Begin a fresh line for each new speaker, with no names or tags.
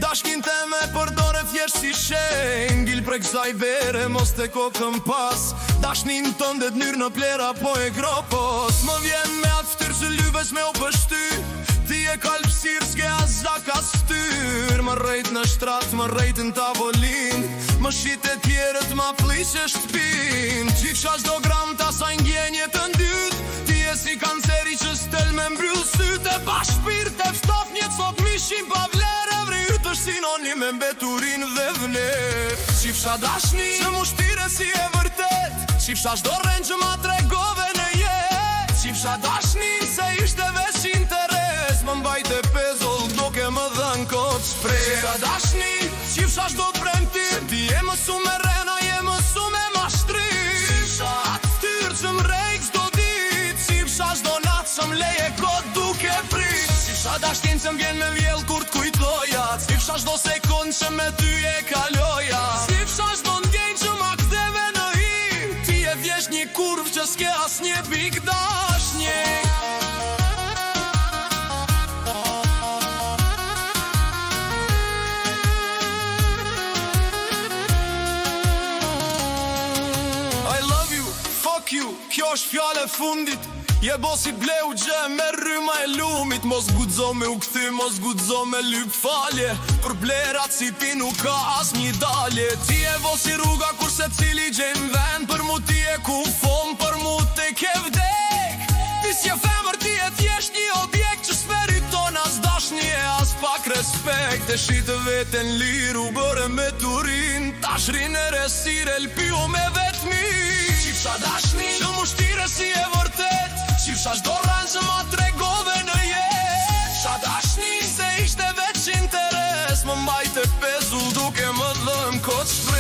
Dashnin te me përdore thjesht si shenj, ngil prej kësaj vere mos te kokën pas. Dashnin tënde t'nyrë në plera po e gropos. Më vjen me atë ftyrë së lyves me u pështy, ti e kalpsir s'ke azak as styr. Më rejt në shtrat, më rejt në tavolin, më shit e tjerët ma flishe shtëpin. Qifsha çdo gram ta sa ngjenje të ndyt, ti e si kanceri që stel me mbryll syt. E pa shpirt e ftof një cop mishin pa vlerë, vryt është sinonim me mbeturin dhe vler. Qifsha dashni që mushtire si e vërtet, qifsha çdo rend që ma tregove në jet. Qifsha dashni se ishte veç interes, më mbajte pezull duke më dhën kot shpres. Qifsha dashni, qifsha çdo premtim, ti je mësu me rena, je mësu me mashtrim. Qifsha atë ftyrë që më rejk çdo dit, qifsha çdo natë që më leje kot duke prit. Qifsha dashnin që m'vjen me vjell kur t'kujtoja, qifsha çdo sekund që me ty e kaloja. Qifsha çdo ndjenjë që ma ktheve në hi, ti e vjesh një kurv që s'ke as një pik dashnje. Kjo është fjale fundit, je bosi bleu gje me rryma e lumit. Mos gudzo me u kthi, mos gudzo me lyp falje, për blerat si ti nuk ka as një dalje. Ti e vosi rruga kurse cili gjen vend, për mu ti e ku fom, për mu te ke vdek. Ti s'je femër, ti e thjesht një objekt që s'meriton as dashni e as pak respekt. E shitë veten liru bëre me turin, tash rinë e resire lpiu me vetmi. Qifsha dashni që mushtire si e vërtet, qifsha çdo rand që ma tregove në jet. Qifsha dashni se ishte veç interes, më mbajte pezull duke më dhën kot shpres.